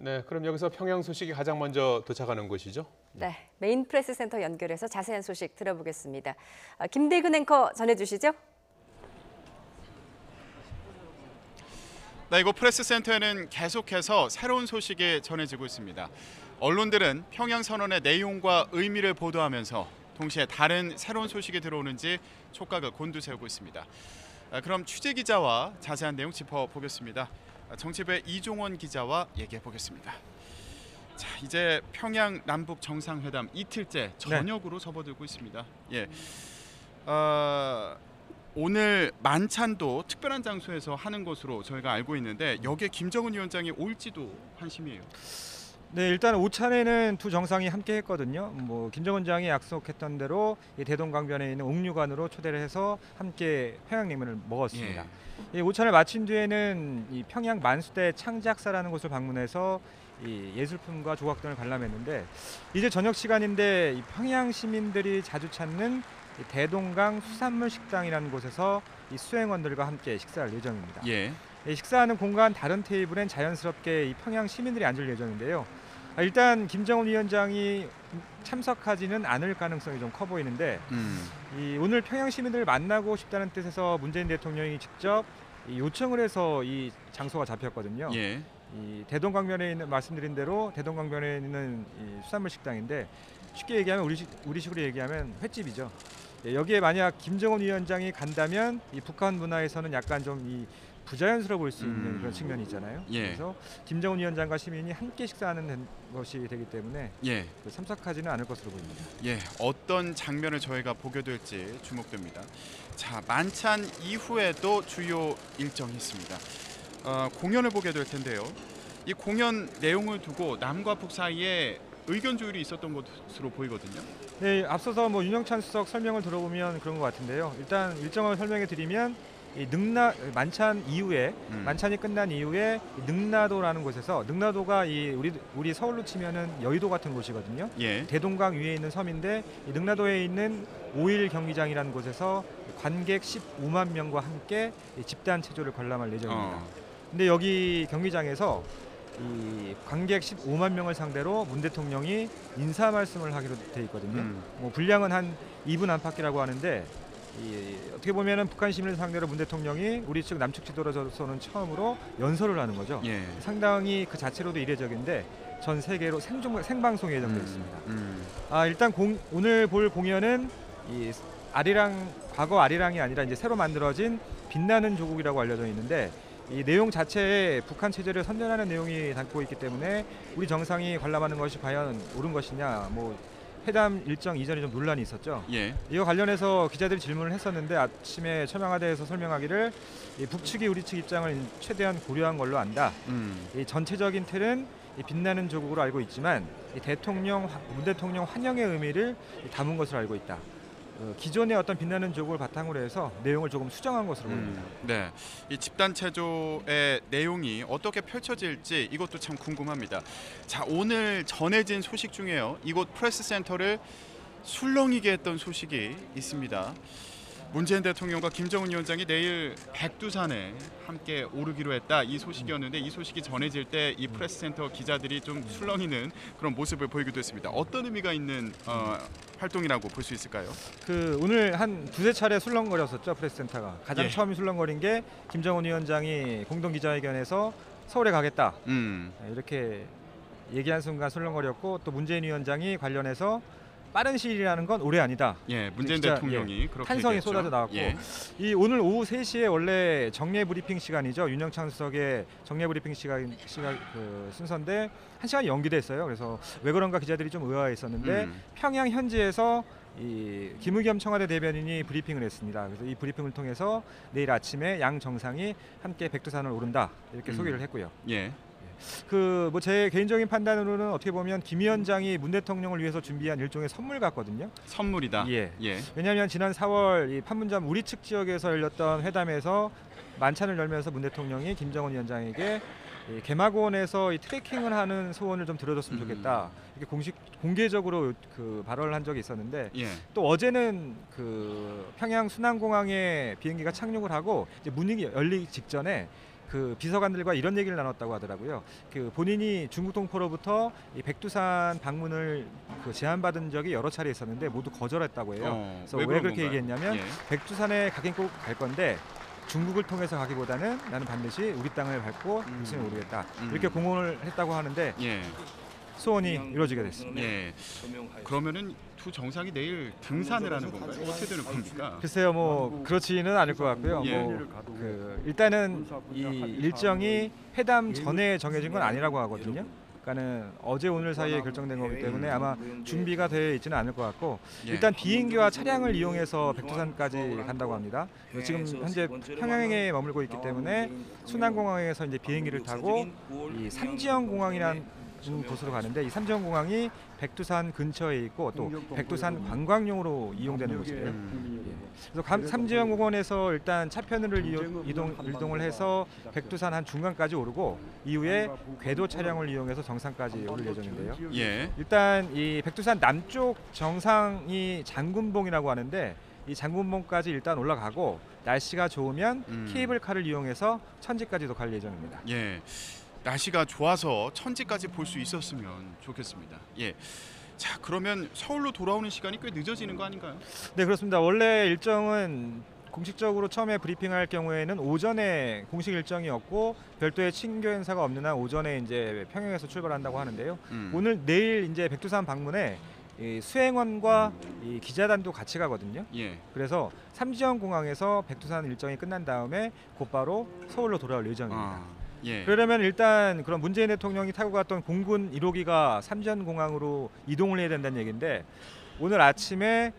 네, 그럼 여기서 평양 소식이 가장 먼저 도착하는 곳이죠? 네, 메인 프레스 센터 연결해서 자세한 소식 들어보겠습니다. 김대근 앵커 전해주시죠. 네, 이곳 프레스 센터에는 계속해서 새로운 소식이 전해지고 있습니다. 언론들은 평양 선언의 내용과 의미를 보도하면서 동시에 다른 새로운 소식이 들어오는지 촉각을 곤두세우고 있습니다. 그럼 취재 기자와 자세한 내용 짚어보겠습니다. 정치부의 이종원 기자와 얘기해 보겠습니다. 자, 이제 평양 남북 정상회담 이틀째 저녁으로 접어들고 있습니다. 예, 오늘 만찬도 특별한 장소에서 하는 것으로 저희가 알고 있는데 여기에 김정은 위원장이 올지도 관심이에요. 네, 일단 오찬에는 두 정상이 함께 했거든요. 김정은 위원장이 약속했던 대로 이 대동강변에 있는 옥류관으로 초대를 해서 함께 평양냉면을 먹었습니다. 이 오찬을 마친 뒤에는 이 평양 만수대 창작사라는 곳을 방문해서 이 예술품과 조각 등을 관람했는데 이제 저녁 시간인데 이 평양 시민들이 자주 찾는 이 대동강 수산물 식당이라는 곳에서 이 수행원들과 함께 식사할 예정입니다. 이 식사하는 공간 다른 테이블엔 자연스럽게 이 평양 시민들이 앉을 예정인데요. 일단 김정은 위원장이 참석하지는 않을 가능성이 좀 커 보이는데 오늘 평양 시민들을 만나고 싶다는 뜻에서 문재인 대통령이 직접 요청을 해서 이 장소가 잡혔거든요. 이 대동강변에 있는 말씀드린 대로 대동강변에 있는 이 수산물 식당인데 쉽게 얘기하면 우리식으로 얘기하면 횟집이죠. 여기에 만약 김정은 위원장이 간다면 이 북한 문화에서는 약간 좀 이 부자연스러워 보일 수 있는 그런 측면이 있잖아요. 그래서 김정은 위원장과 시민이 함께 식사하는 것이 되기 때문에 참석하지는 않을 것으로 보입니다. 어떤 장면을 저희가 보게 될지 주목됩니다. 자, 만찬 이후에도 주요 일정이 있습니다. 공연을 보게 될 텐데요. 이 공연 내용을 두고 남과 북 사이에 의견 조율이 있었던 것으로 보이거든요. 네, 앞서서 윤영찬 수석 설명을 들어보면 그런 것 같은데요. 일단 일정을 설명해 드리면 이 만찬 이후에 만찬이 끝난 이후에 능라도라는 곳에서 능라도가 우리 서울로 치면은 여의도 같은 곳이거든요. 대동강 위에 있는 섬인데 이 능라도에 있는 5일 경기장이라는 곳에서 관객 15만 명과 함께 집단 체조를 관람할 예정입니다. 근데 여기 경기장에서 이 관객 15만 명을 상대로 문 대통령이 인사 말씀을 하기로 돼 있거든요. 분량은 한 2분 안팎이라고 하는데 어떻게 보면은 북한 시민을 상대로 문 대통령이 우리 측 남측 지도로서는 처음으로 연설을 하는 거죠. 상당히 그 자체로도 이례적인데 전 세계로 생방송이 예정되어 있습니다. 일단 오늘 볼 공연은 이 과거 아리랑이 아니라 이제 새로 만들어진 빛나는 조국이라고 알려져 있는데 이 내용 자체에 북한 체제를 선전하는 내용이 담고 있기 때문에 우리 정상이 관람하는 것이 과연 옳은 것이냐, 회담 일정 이전에 좀 논란이 있었죠. 이와 관련해서 기자들이 질문을 했었는데 아침에 최명하대에서 설명하기를 이 북측이 우리 측 입장을 최대한 고려한 걸로 안다. 이 전체적인 틀은 이 빛나는 조국으로 알고 있지만 문 대통령 환영의 의미를 담은 것으로 알고 있다. 기존의 어떤 빛나는 조국을 바탕으로 해서 내용을 조금 수정한 것으로 보입니다. 네, 이 집단 체조의 내용이 어떻게 펼쳐질지 이것도 참 궁금합니다. 자, 오늘 전해진 소식 중에요. 이곳 프레스 센터를 술렁이게 했던 소식이 있습니다. 문재인 대통령과 김정은 위원장이 내일 백두산에 함께 오르기로 했다, 이 소식이었는데 이 소식이 전해질 때 이 프레스센터 기자들이 좀 술렁이는 그런 모습을 보이기도 했습니다. 어떤 의미가 있는 활동이라고 볼 수 있을까요? 오늘 한 두세 차례 술렁거렸었죠. 프레스센터가 가장 처음 술렁거린 게 김정은 위원장이 공동 기자회견에서 서울에 가겠다 이렇게 얘기한 순간 술렁거렸고, 또 문재인 위원장이 관련해서 빠른 시일이라는 건 올해 아니다. 문재인 대통령이 그렇게 탄성이 얘기했죠. 쏟아져 나왔고 이 오늘 오후 3시에 원래 정례 브리핑 시간이죠. 윤영찬 수석의 정례 브리핑 시간 그 순서인데 1시간이 연기됐어요. 그래서 왜 그런가 기자들이 좀 의아했었는데 평양 현지에서 이 김의겸 청와대 대변인이 브리핑을 했습니다. 그래서 이 브리핑을 통해서 내일 아침에 양 정상이 함께 백두산을 오른다 이렇게 소개를 했고요. 제 개인적인 판단으로는 어떻게 보면 김 위원장이 문 대통령을 위해서 준비한 일종의 선물 같거든요. 선물이다. 왜냐하면 지난 4월 이 판문점 우리 측 지역에서 열렸던 회담에서 만찬을 열면서 문 대통령이 김정은 위원장에게 개마고원에서 이 트레킹을 하는 소원을 좀 들어줬으면 좋겠다, 이렇게 공개적으로 그 발언을 한 적이 있었는데 또 어제는 그 평양 순안공항에 비행기가 착륙을 하고 이제 문이 열리기 직전에 그 비서관들과 이런 얘기를 나눴다고 하더라고요. 그 본인이 중국 동포로부터 이 백두산 방문을 그 제안받은 적이 여러 차례 있었는데 모두 거절했다고 해요. 그래서 왜 그런 그렇게 건가요? 얘기했냐면 예. 백두산에 가긴 꼭 갈 건데 중국을 통해서 가기보다는 나는 반드시 우리 땅을 밟고 백두산에 오르겠다. 이렇게 공언을 했다고 하는데 예. 소원이 이루어지게 됐습니다. 예. 그러면은 두 정상이 내일 등산을 하는 건가요? 어떻게 되는 겁니까? 글쎄요, 뭐 그렇지는 않을 것 같고요. 예. 그 일단은 이 일정이 회담 전에 정해진 건 아니라고 하거든요. 그러니까는 어제 오늘 사이에 결정된 거기 때문에 아마 준비가 되어 있지는 않을 것 같고 예. 일단 비행기와 차량을 이용해서 백두산까지 간다고 합니다. 지금 현재 평양에 머물고 있기 때문에 순안공항에서 이제 비행기를 타고 이 삼지연 공항이라는 곳으로 가는데 이 삼지연 공항이 백두산 근처에 있고 또 백두산 관광용으로 이용되는 곳이에요. 그래서 삼지연 공원에서 일단 차편을 이동을 해서 백두산 한 중간까지 오르고 이후에 궤도 차량을 이용해서 정상까지 오를 예정인데요. 예. 일단 이 백두산 남쪽 정상이 장군봉이라고 하는데 이 장군봉까지 일단 올라가고 날씨가 좋으면 케이블카를 이용해서 천지까지도 갈 예정입니다. 예. 날씨가 좋아서 천지까지 볼 수 있었으면 좋겠습니다. 예. 자, 그러면 서울로 돌아오는 시간이 꽤 늦어지는 거 아닌가요? 네, 그렇습니다. 원래 일정은 공식적으로 처음에 브리핑할 경우에는 오전에 공식 일정이었고 별도의 친교 행사가 없는 한 오전에 이제 평양에서 출발한다고 하는데요. 오늘 내일 이제 백두산 방문에 이 수행원과 이 기자단도 같이 가거든요. 예. 그래서 삼지연 공항에서 백두산 일정이 끝난 다음에 곧바로 서울로 돌아올 예정입니다. 예. 그러려면 일단 그런 문재인 대통령이 타고 갔던 공군 1호기가 삼지연 공항으로 이동을 해야 된다는 얘기인데 오늘 아침에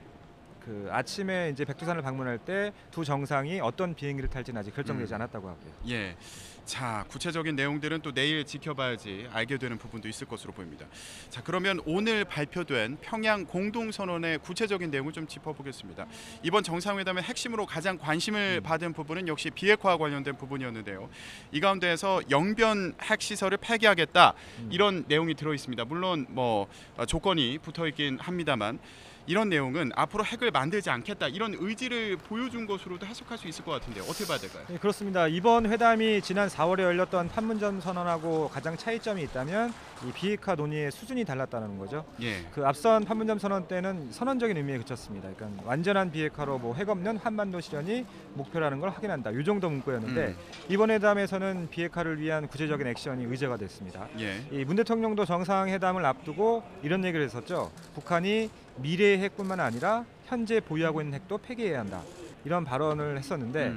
이제 백두산을 방문할 때 두 정상이 어떤 비행기를 탈지는 아직 결정되지 않았다고 하고요. 예. 자, 구체적인 내용들은 또 내일 지켜봐야지 알게 되는 부분도 있을 것으로 보입니다. 자, 그러면 오늘 발표된 평양 공동선언의 구체적인 내용을 좀 짚어보겠습니다. 이번 정상회담의 핵심으로 가장 관심을 받은 부분은 역시 비핵화와 관련된 부분이었는데요. 이 가운데에서 영변 핵시설을 폐기하겠다 이런 내용이 들어 있습니다. 물론 뭐 조건이 붙어 있긴 합니다만 이런 내용은 앞으로 핵을 만들지 않겠다 이런 의지를 보여준 것으로도 해석할 수 있을 것 같은데요. 어떻게 봐야 될까요? 네, 그렇습니다. 이번 회담이 지난 4월에 열렸던 판문점 선언하고 가장 차이점이 있다면 이 비핵화 논의의 수준이 달랐다는 거죠. 예. 그 앞선 판문점 선언 때는 선언적인 의미에 그쳤습니다. 그러니까 완전한 비핵화로 뭐 핵 없는 한반도 실현이 목표라는 걸 확인한다. 이 정도 문구였는데 이번 회담에서는 비핵화를 위한 구체적인 액션이 의제가 됐습니다. 예. 이 문 대통령도 정상회담을 앞두고 이런 얘기를 했었죠. 북한이 미래의 핵뿐만 아니라 현재 보유하고 있는 핵도 폐기해야 한다. 이런 발언을 했었는데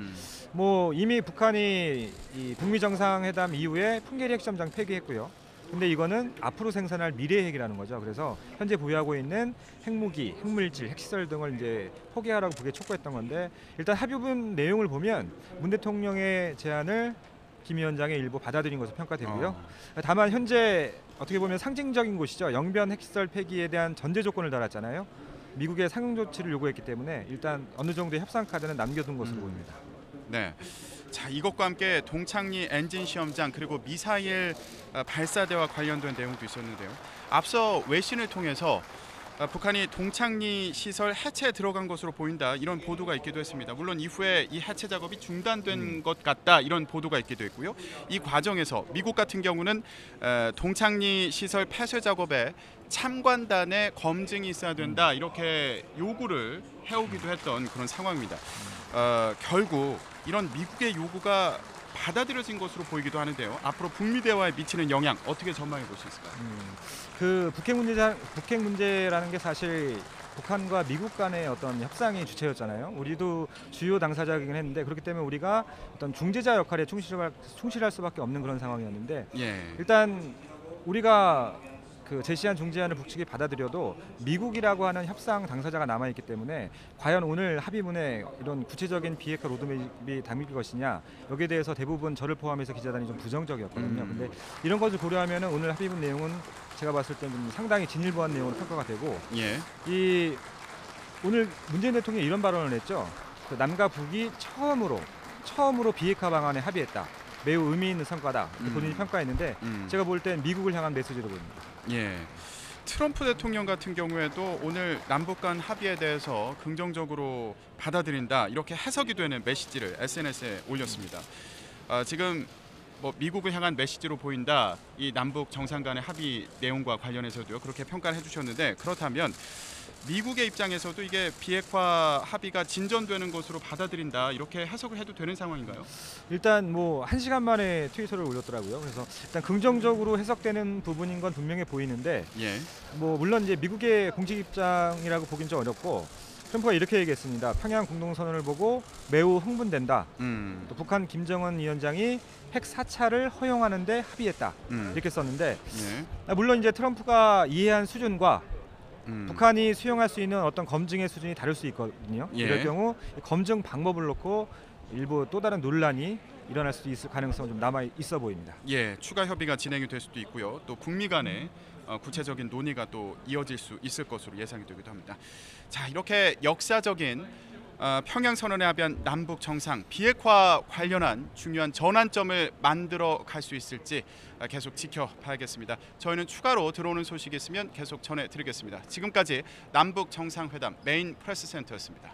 뭐 이미 북한이 이 북미 정상회담 이후에 풍계리 핵시험장 폐기했고요. 근데 이거는 앞으로 생산할 미래 핵이라는 거죠. 그래서 현재 보유하고 있는 핵무기, 핵물질, 핵시설 등을 이제 포기하라고 북에 촉구했던 건데 일단 합의문 내용을 보면 문 대통령의 제안을 김 위원장의 일부 받아들인 것으로 평가되고요. 다만 현재 어떻게 보면 상징적인 곳이죠. 영변 핵시설 폐기에 대한 전제 조건을 달았잖아요. 미국의 상응 조치를 요구했기 때문에 일단 어느 정도의 협상 카드는 남겨둔 것으로 보입니다. 네. 자, 이것과 함께 동창리 엔진 시험장 그리고 미사일 발사대와 관련된 내용도 있었는데요. 앞서 외신을 통해서 북한이 동창리 시설 해체에 들어간 것으로 보인다 이런 보도가 있기도 했습니다. 물론 이후에 이 해체 작업이 중단된 것 같다 이런 보도가 있기도 했고요. 이 과정에서 미국 같은 경우는 동창리 시설 폐쇄 작업에 참관단의 검증이 있어야 된다 이렇게 요구를 해오기도 했던 그런 상황입니다. 결국 이런 미국의 요구가 받아들여진 것으로 보이기도 하는데요. 앞으로 북미 대화에 미치는 영향 어떻게 전망해 볼 수 있을까요? 그 북핵 문제라는 게 사실 북한과 미국 간의 어떤 협상이 주체였잖아요. 우리도 주요 당사자이긴 했는데 그렇기 때문에 우리가 어떤 중재자 역할에 충실할 수밖에 없는 그런 상황이었는데 예. 일단 우리가 그 제시한 중재안을 북측이 받아들여도 미국이라고 하는 협상 당사자가 남아 있기 때문에 과연 오늘 합의문에 이런 구체적인 비핵화 로드맵이 담길 것이냐 여기에 대해서 대부분 저를 포함해서 기자단이 좀 부정적이었거든요. 근데 이런 것을 고려하면 오늘 합의문 내용은 제가 봤을 때는 좀 상당히 진일보한 내용으로 평가가 되고 예. 이 오늘 문재인 대통령이 이런 발언을 했죠. 그 남과 북이 처음으로 비핵화 방안에 합의했다. 매우 의미 있는 성과다. 본인이 평가했는데 제가 볼 땐 미국을 향한 메시지로 보입니다. 예. 트럼프 대통령 같은 경우에도 오늘 남북 간 합의에 대해서 긍정적으로 받아들인다 이렇게 해석이 되는 메시지를 SNS에 올렸습니다. 지금 뭐 미국을 향한 메시지로 보인다. 이 남북 정상 간의 합의 내용과 관련해서도요. 그렇게 평가를 해주셨는데 그렇다면 미국의 입장에서도 이게 비핵화 합의가 진전되는 것으로 받아들인다. 이렇게 해석을 해도 되는 상황인가요? 일단 뭐 1시간 만에 트위터를 올렸더라고요. 그래서 일단 긍정적으로 해석되는 부분인 건 분명해 보이는데 예. 뭐 물론 이제 미국의 공식 입장이라고 보긴 좀 어렵고 트럼프가 이렇게 얘기했습니다. 평양 공동선언을 보고 매우 흥분된다. 또 북한 김정은 위원장이 핵 사찰을 허용하는 데 합의했다. 이렇게 썼는데 예. 물론 이제 트럼프가 이해한 수준과 북한이 수용할 수 있는 어떤 검증의 수준이 다를 수 있거든요. 예. 이럴 경우 검증 방법을 놓고 일부 또 다른 논란이 일어날 수도 있을 가능성이 좀 남아 있어 보입니다. 예, 추가 협의가 진행이 될 수도 있고요. 또 북미 간의 구체적인 논의가 또 이어질 수 있을 것으로 예상이 되기도 합니다. 자, 이렇게 역사적인 평양 선언에 합의한 남북 정상 비핵화 관련한 중요한 전환점을 만들어 갈 수 있을지 계속 지켜봐야겠습니다. 저희는 추가로 들어오는 소식이 있으면 계속 전해드리겠습니다. 지금까지 남북 정상회담 메인 프레스 센터였습니다.